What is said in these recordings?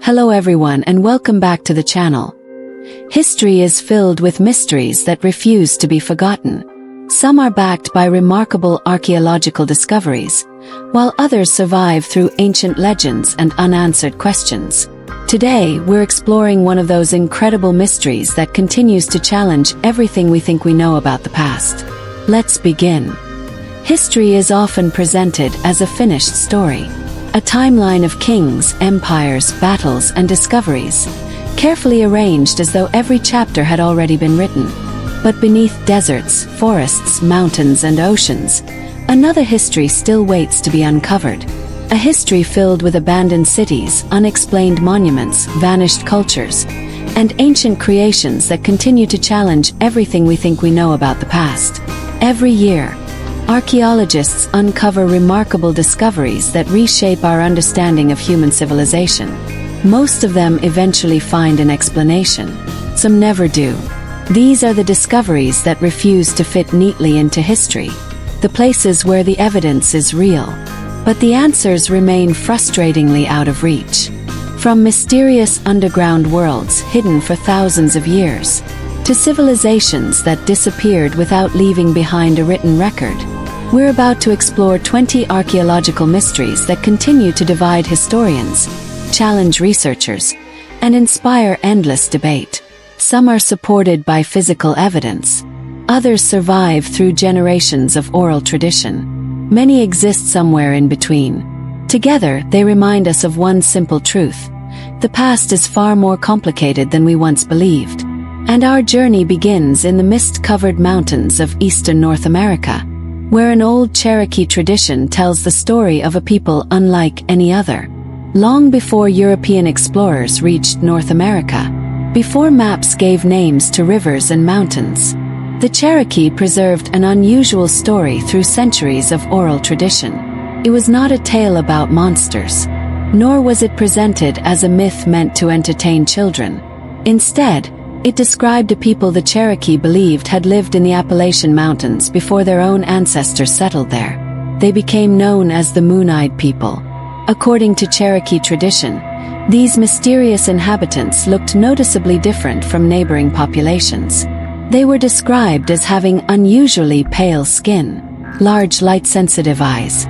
Hello everyone and welcome back to the channel. History is filled with mysteries that refuse to be forgotten. Some are backed by remarkable archaeological discoveries, while others survive through ancient legends and unanswered questions. Today, we're exploring one of those incredible mysteries that continues to challenge everything we think we know about the past. Let's begin. History is often presented as a finished story. A timeline of kings, empires, battles, and discoveries, carefully arranged as though every chapter had already been written. But beneath deserts, forests, mountains, and oceans, another history still waits to be uncovered. A history filled with abandoned cities, unexplained monuments, vanished cultures, and ancient creations that continue to challenge everything we think we know about the past. Every year, archaeologists uncover remarkable discoveries that reshape our understanding of human civilization. Most of them eventually find an explanation. Some never do. These are the discoveries that refuse to fit neatly into history, the places where the evidence is real, but the answers remain frustratingly out of reach. From mysterious underground worlds hidden for thousands of years, to civilizations that disappeared without leaving behind a written record, we're about to explore 20 archaeological mysteries that continue to divide historians, challenge researchers, and inspire endless debate. Some are supported by physical evidence. Others survive through generations of oral tradition. Many exist somewhere in between. Together, they remind us of one simple truth: the past is far more complicated than we once believed. And our journey begins in the mist-covered mountains of eastern North America, where an old Cherokee tradition tells the story of a people unlike any other. Long before European explorers reached North America, before maps gave names to rivers and mountains, the Cherokee preserved an unusual story through centuries of oral tradition. It was not a tale about monsters, nor was it presented as a myth meant to entertain children. Instead, it described a people the Cherokee believed had lived in the Appalachian Mountains before their own ancestors settled there. They became known as the Moon-Eyed People. According to Cherokee tradition, these mysterious inhabitants looked noticeably different from neighboring populations. They were described as having unusually pale skin, large light-sensitive eyes,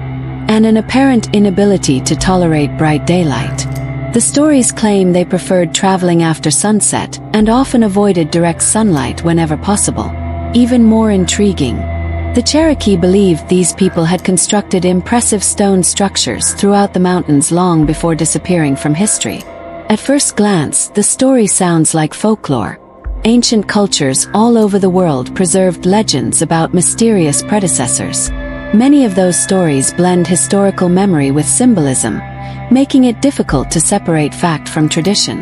and an apparent inability to tolerate bright daylight. The stories claim they preferred traveling after sunset and often avoided direct sunlight whenever possible. Even more intriguing, the Cherokee believed these people had constructed impressive stone structures throughout the mountains long before disappearing from history. At first glance, the story sounds like folklore. Ancient cultures all over the world preserved legends about mysterious predecessors. Many of those stories blend historical memory with symbolism, making it difficult to separate fact from tradition.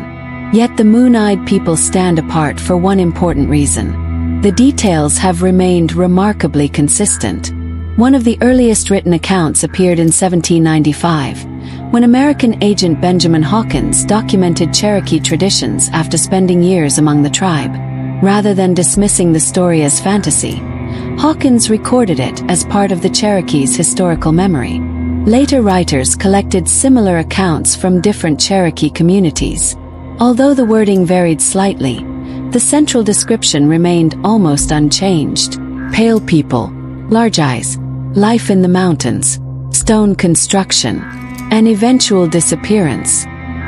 Yet the Moon-Eyed People stand apart for one important reason: the details have remained remarkably consistent. One of the earliest written accounts appeared in 1795, when American agent Benjamin Hawkins documented Cherokee traditions after spending years among the tribe. Rather than dismissing the story as fantasy, Hawkins recorded it as part of the Cherokee's historical memory. Later writers collected similar accounts from different Cherokee communities. Although the wording varied slightly, the central description remained almost unchanged: pale people, large eyes, life in the mountains, stone construction, and eventual disappearance.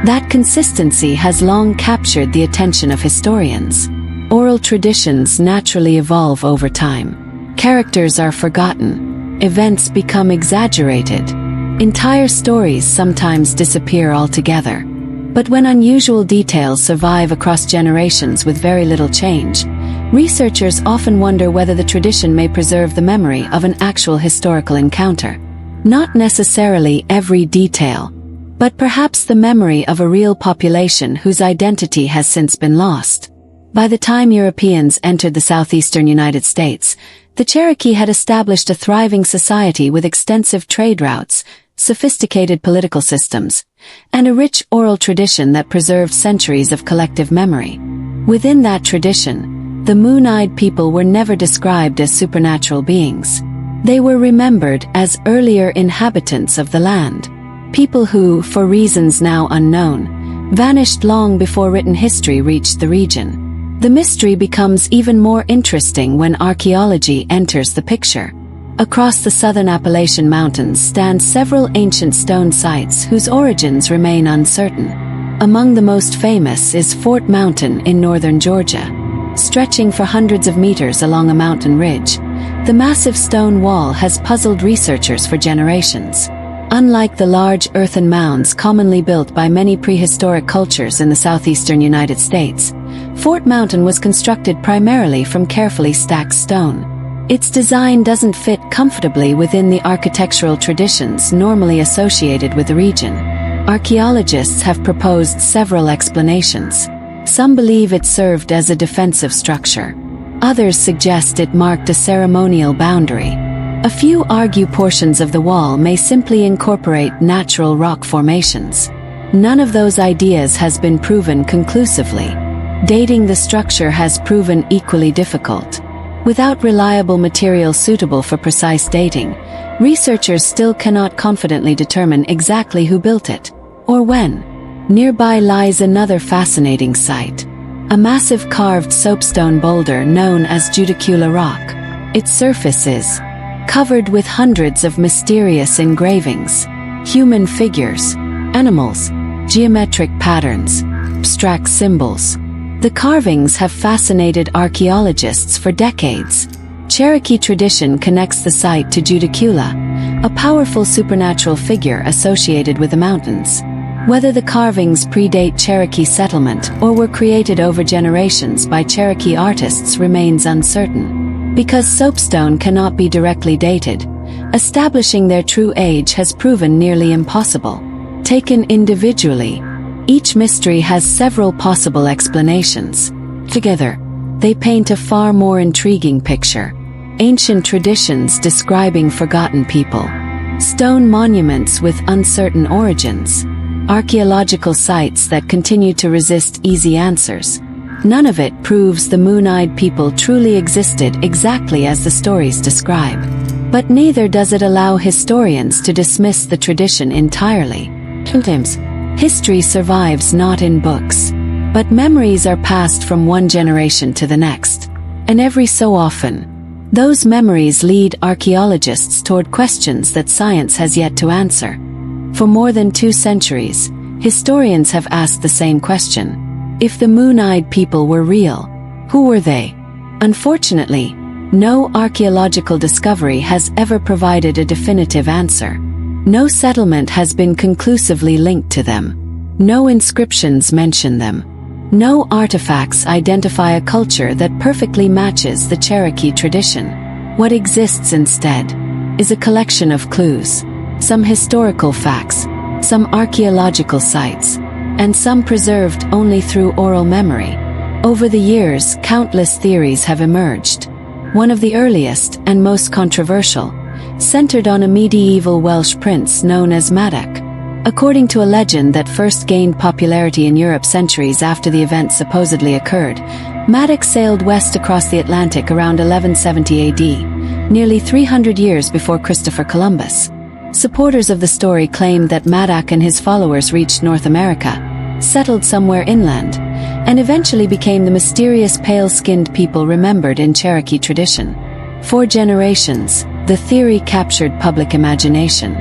That consistency has long captured the attention of historians. Oral traditions naturally evolve over time. Characters are forgotten, events become exaggerated, entire stories sometimes disappear altogether. But when unusual details survive across generations with very little change, researchers often wonder whether the tradition may preserve the memory of an actual historical encounter. Not necessarily every detail, but perhaps the memory of a real population whose identity has since been lost. By the time Europeans entered the southeastern United States, the Cherokee had established a thriving society with extensive trade routes, sophisticated political systems, and a rich oral tradition that preserved centuries of collective memory. Within that tradition, the Moon-Eyed People were never described as supernatural beings. They were remembered as earlier inhabitants of the land, people who, for reasons now unknown, vanished long before written history reached the region. The mystery becomes even more interesting when archaeology enters the picture. Across the southern Appalachian Mountains stand several ancient stone sites whose origins remain uncertain. Among the most famous is Fort Mountain in northern Georgia. Stretching for hundreds of meters along a mountain ridge, the massive stone wall has puzzled researchers for generations. Unlike the large earthen mounds commonly built by many prehistoric cultures in the southeastern United States, Fort Mountain was constructed primarily from carefully stacked stone. Its design doesn't fit comfortably within the architectural traditions normally associated with the region. Archaeologists have proposed several explanations. Some believe it served as a defensive structure. Others suggest it marked a ceremonial boundary. A few argue portions of the wall may simply incorporate natural rock formations. None of those ideas has been proven conclusively. Dating the structure has proven equally difficult. Without reliable material suitable for precise dating, researchers still cannot confidently determine exactly who built it, or when. Nearby lies another fascinating site, a massive carved soapstone boulder known as Judicula Rock. Its surface is covered with hundreds of mysterious engravings, human figures, animals, geometric patterns, abstract symbols. The carvings have fascinated archaeologists for decades. Cherokee tradition connects the site to Judicula, a powerful supernatural figure associated with the mountains. Whether the carvings predate Cherokee settlement or were created over generations by Cherokee artists remains uncertain. Because soapstone cannot be directly dated, establishing their true age has proven nearly impossible. Taken individually, each mystery has several possible explanations. Together, they paint a far more intriguing picture. Ancient traditions describing forgotten people, stone monuments with uncertain origins, archaeological sites that continue to resist easy answers. None of it proves the Moon-Eyed people truly existed exactly as the stories describe. But neither does it allow historians to dismiss the tradition entirely. Sometimes, history survives not in books, but memories are passed from one generation to the next. And every so often, those memories lead archaeologists toward questions that science has yet to answer. For more than 2 centuries, historians have asked the same question. If the Moon-Eyed people were real, who were they? Unfortunately, no archaeological discovery has ever provided a definitive answer. No settlement has been conclusively linked to them. No inscriptions mention them. No artifacts identify a culture that perfectly matches the Cherokee tradition. What exists instead is a collection of clues, some historical facts, some archaeological sites, and some preserved only through oral memory. Over the years, countless theories have emerged. One of the earliest and most controversial centered on a medieval Welsh prince known as Madoc. According to a legend that first gained popularity in Europe centuries after the event supposedly occurred, Madoc sailed west across the Atlantic around 1170 AD, nearly 300 years before Christopher Columbus. Supporters of the story claim that Madoc and his followers reached North America, settled somewhere inland, and eventually became the mysterious pale-skinned people remembered in Cherokee tradition. For generations, the theory captured public imagination.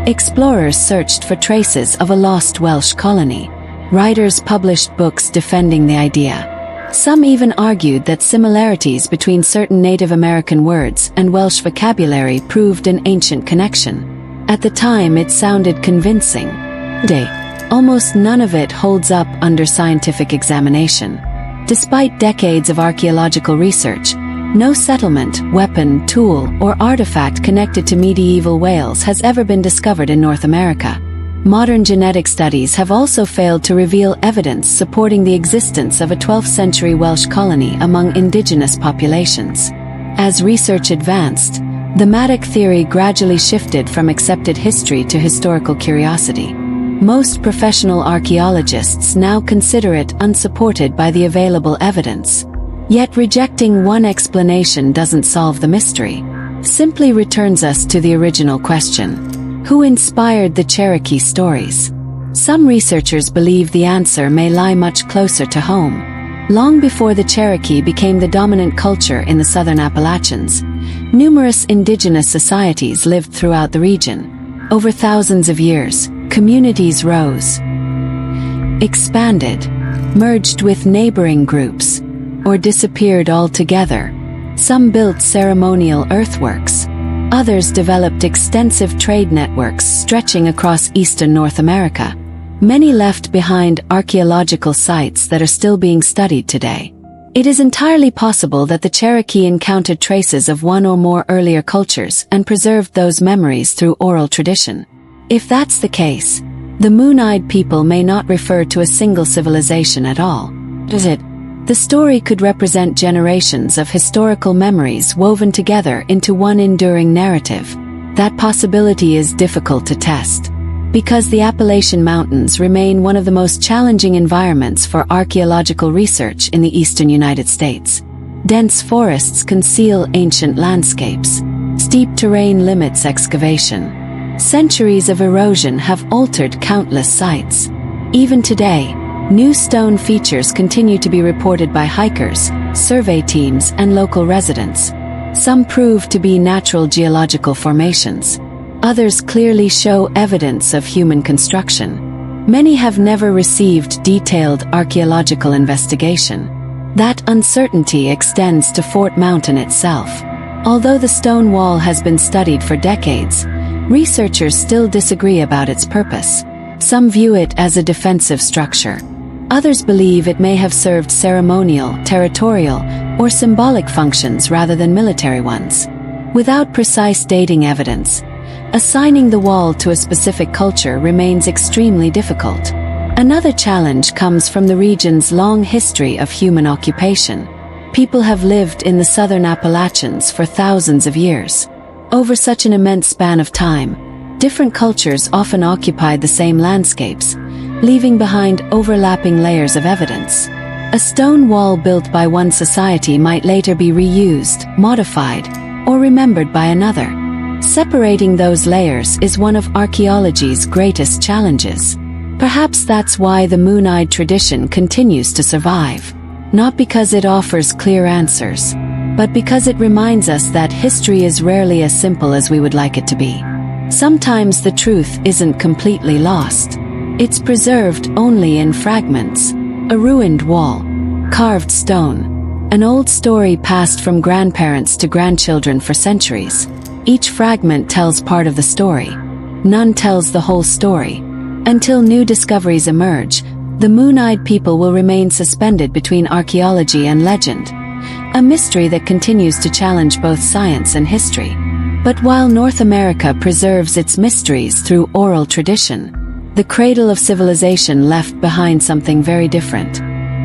Explorers searched for traces of a lost Welsh colony. Writers published books defending the idea. Some even argued that similarities between certain Native American words and Welsh vocabulary proved an ancient connection. At the time, it sounded convincing. Today, almost none of it holds up under scientific examination. Despite decades of archaeological research, no settlement, weapon, tool, or artifact connected to medieval Wales has ever been discovered in North America. Modern genetic studies have also failed to reveal evidence supporting the existence of a 12th-century Welsh colony among indigenous populations. As research advanced, the Madoc theory gradually shifted from accepted history to historical curiosity. Most professional archaeologists now consider it unsupported by the available evidence. Yet rejecting one explanation doesn't solve the mystery. Simply returns us to the original question. Who inspired the Cherokee stories? Some researchers believe the answer may lie much closer to home. Long before the Cherokee became the dominant culture in the southern Appalachians, numerous indigenous societies lived throughout the region. Over thousands of years, communities rose, expanded, merged with neighboring groups, or disappeared altogether. Some built ceremonial earthworks. Others developed extensive trade networks stretching across eastern North America. Many left behind archaeological sites that are still being studied today. It is entirely possible that the Cherokee encountered traces of one or more earlier cultures and preserved those memories through oral tradition. If that's the case, the Moon-Eyed people may not refer to a single civilization at all, does it? The story could represent generations of historical memories woven together into one enduring narrative. That possibility is difficult to test, because the Appalachian Mountains remain one of the most challenging environments for archaeological research in the eastern United States. Dense forests conceal ancient landscapes. Steep terrain limits excavation. Centuries of erosion have altered countless sites. Even today, new stone features continue to be reported by hikers, survey teams, and local residents. Some prove to be natural geological formations. Others clearly show evidence of human construction. Many have never received detailed archaeological investigation. That uncertainty extends to Fort Mountain itself. Although the stone wall has been studied for decades, researchers still disagree about its purpose. Some view it as a defensive structure. Others believe it may have served ceremonial, territorial, or symbolic functions rather than military ones. Without precise dating evidence, assigning the wall to a specific culture remains extremely difficult. Another challenge comes from the region's long history of human occupation. People have lived in the southern Appalachians for thousands of years. Over such an immense span of time, different cultures often occupied the same landscapes, leaving behind overlapping layers of evidence. A stone wall built by one society might later be reused, modified, or remembered by another. Separating those layers is one of archaeology's greatest challenges. Perhaps that's why the Moon-Eyed tradition continues to survive. Not because it offers clear answers, but because it reminds us that history is rarely as simple as we would like it to be. Sometimes the truth isn't completely lost. It's preserved only in fragments. A ruined wall, carved stone, an old story passed from grandparents to grandchildren for centuries. Each fragment tells part of the story. None tells the whole story. Until new discoveries emerge, the Moon-Eyed people will remain suspended between archaeology and legend, a mystery that continues to challenge both science and history. But while North America preserves its mysteries through oral tradition, the cradle of civilization left behind something very different.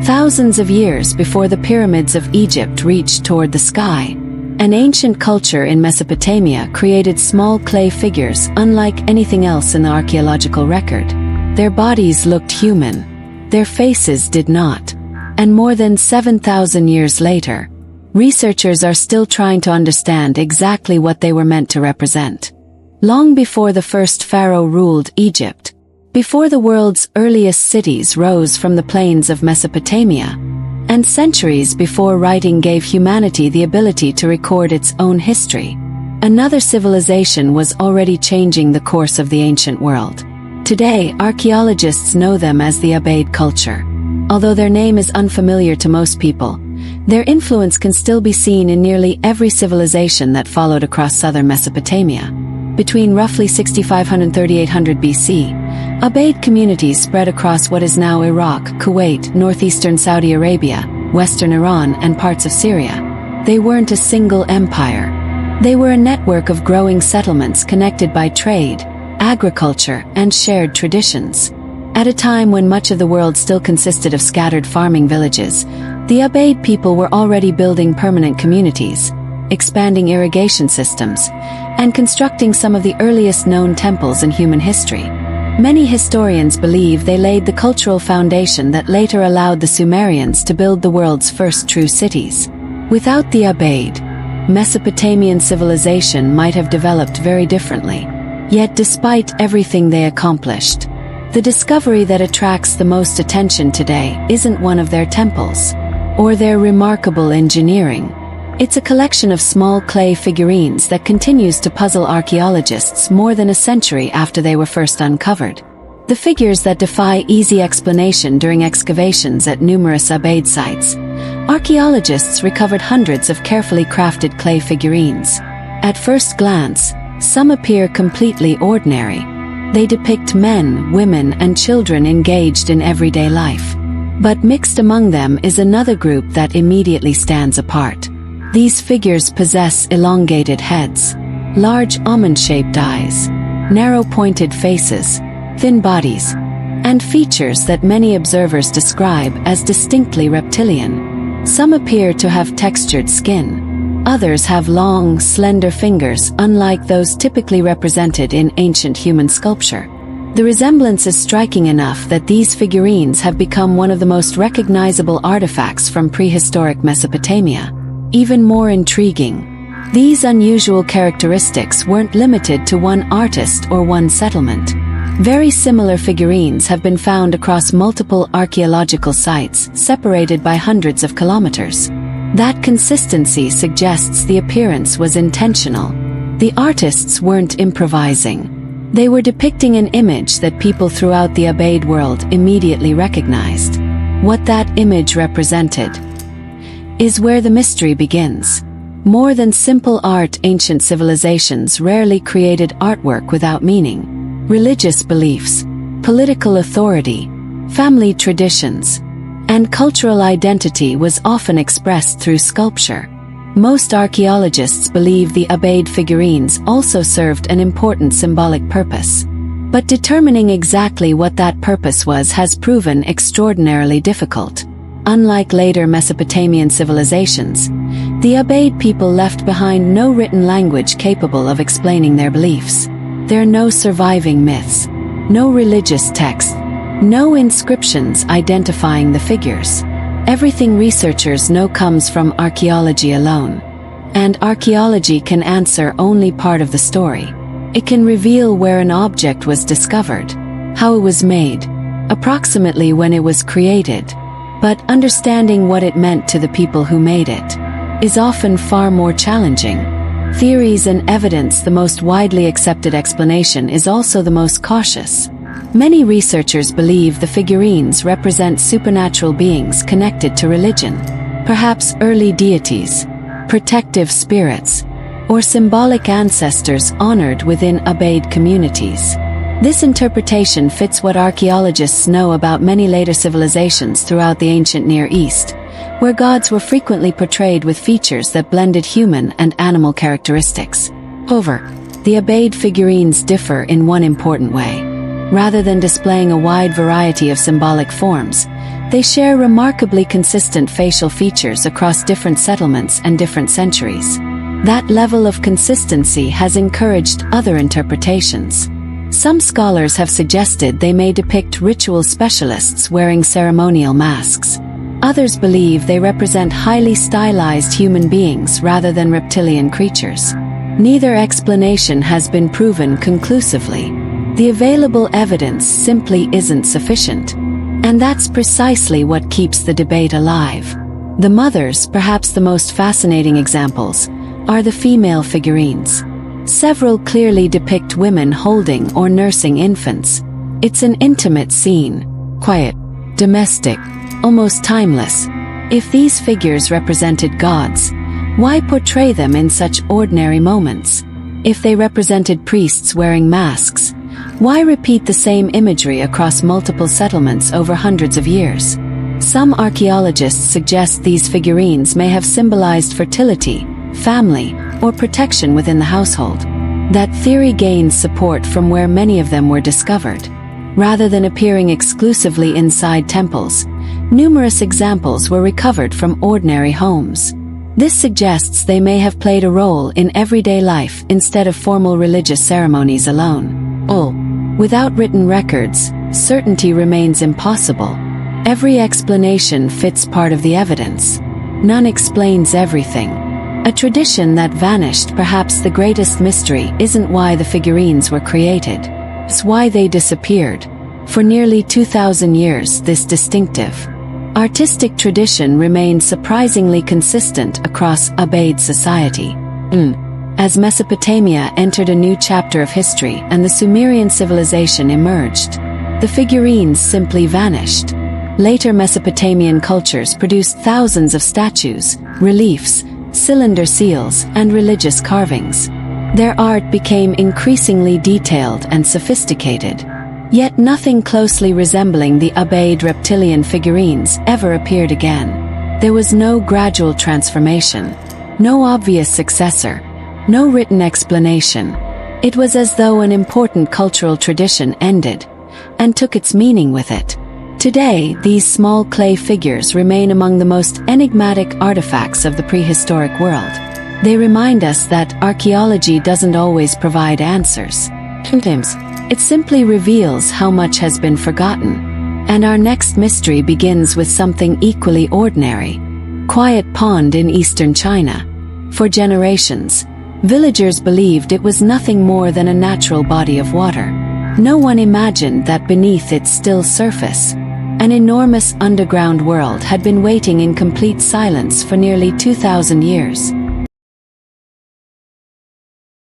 Thousands of years before the pyramids of Egypt reached toward the sky, an ancient culture in Mesopotamia created small clay figures unlike anything else in the archaeological record. Their bodies looked human. Their faces did not. And more than 7,000 years later, researchers are still trying to understand exactly what they were meant to represent. Long before the first pharaoh ruled Egypt, before the world's earliest cities rose from the plains of Mesopotamia, and centuries before writing gave humanity the ability to record its own history, another civilization was already changing the course of the ancient world. Today, archaeologists know them as the Ubaid culture. Although their name is unfamiliar to most people, their influence can still be seen in nearly every civilization that followed across southern Mesopotamia. Between roughly 6500 and 3800 BC, Ubaid communities spread across what is now Iraq, Kuwait, northeastern Saudi Arabia, western Iran, and parts of Syria. They weren't a single empire. They were a network of growing settlements connected by trade, agriculture, and shared traditions. At a time when much of the world still consisted of scattered farming villages, the Ubaid people were already building permanent communities, expanding irrigation systems, and constructing some of the earliest known temples in human history. Many historians believe they laid the cultural foundation that later allowed the Sumerians to build the world's first true cities. Without the Ubaid, Mesopotamian civilization might have developed very differently. Yet despite everything they accomplished, The discovery that attracts the most attention today isn't one of their temples, or their remarkable engineering. It's a collection of small clay figurines that continues to puzzle archaeologists more than a century after they were first uncovered. The figures that defy easy explanation during excavations at numerous Ubaid sites. Archaeologists recovered hundreds of carefully crafted clay figurines. At first glance, some appear completely ordinary. They depict men, women, and children engaged in everyday life. But mixed among them is another group that immediately stands apart. These figures possess elongated heads, large almond-shaped eyes, narrow-pointed faces, thin bodies, and features that many observers describe as distinctly reptilian. Some appear to have textured skin. Others have long, slender fingers, unlike those typically represented in ancient human sculpture. The resemblance is striking enough that these figurines have become one of the most recognizable artifacts from prehistoric Mesopotamia. Even more intriguing, these unusual characteristics weren't limited to one artist or one settlement. Very similar figurines have been found across multiple archaeological sites, separated by hundreds of kilometers. That consistency suggests the appearance was intentional. The artists weren't improvising. They were depicting an image that people throughout the Ubaid world immediately recognized. What that image represented is where the mystery begins. More than simple art, ancient civilizations rarely created artwork without meaning. Religious beliefs, political authority, family traditions, and cultural identity was often expressed through sculpture. Most archaeologists believe the Ubaid figurines also served an important symbolic purpose. But determining exactly what that purpose was has proven extraordinarily difficult. Unlike later Mesopotamian civilizations, the Ubaid people left behind no written language capable of explaining their beliefs. There are no surviving myths, no religious texts, no inscriptions identifying the figures. Everything researchers know comes from archaeology alone. And archaeology can answer only part of the story. It can reveal where an object was discovered, how it was made, approximately when it was created. But understanding what it meant to the people who made it is often far more challenging. Theories and evidence. The most widely accepted explanation is also the most cautious. Many researchers believe the figurines represent supernatural beings connected to religion, perhaps early deities, protective spirits, or symbolic ancestors honored within Ubaid communities. This interpretation fits what archaeologists know about many later civilizations throughout the ancient Near East, where gods were frequently portrayed with features that blended human and animal characteristics. However, the Ubaid figurines differ in one important way. Rather than displaying a wide variety of symbolic forms, they share remarkably consistent facial features across different settlements and different centuries. That level of consistency has encouraged other interpretations. Some scholars have suggested they may depict ritual specialists wearing ceremonial masks. Others believe they represent highly stylized human beings rather than reptilian creatures. Neither explanation has been proven conclusively. The available evidence simply isn't sufficient. And that's precisely what keeps the debate alive. The mothers, perhaps the most fascinating examples, are the female figurines. Several clearly depict women holding or nursing infants. It's an intimate scene, quiet, domestic, almost timeless. If these figures represented gods, why portray them in such ordinary moments? If they represented priests wearing masks, why repeat the same imagery across multiple settlements over hundreds of years? Some archaeologists suggest these figurines may have symbolized fertility, family, or protection within the household. That theory gains support from where many of them were discovered. Rather than appearing exclusively inside temples, numerous examples were recovered from ordinary homes. This suggests they may have played a role in everyday life instead of formal religious ceremonies alone. Without written records, certainty remains impossible. Every explanation fits part of the evidence. None explains everything. A tradition that vanished. Perhaps the greatest mystery isn't why the figurines were created. It's why they disappeared. For nearly 2,000 years, this distinctive, artistic tradition remained surprisingly consistent across Ubaid society. As Mesopotamia entered a new chapter of history and the Sumerian civilization emerged, the figurines simply vanished. Later Mesopotamian cultures produced thousands of statues, reliefs, cylinder seals, and religious carvings. Their art became increasingly detailed and sophisticated. Yet nothing closely resembling the Ubaid reptilian figurines ever appeared again. There was no gradual transformation, no obvious successor, no written explanation. It was as though an important cultural tradition ended, and took its meaning with it. Today, these small clay figures remain among the most enigmatic artifacts of the prehistoric world. They remind us that archaeology doesn't always provide answers. Sometimes, it simply reveals how much has been forgotten. And our next mystery begins with something equally ordinary: Quiet Pond in eastern China. For generations, villagers believed it was nothing more than a natural body of water. No one imagined that beneath its still surface, an enormous underground world had been waiting in complete silence for nearly 2,000 years.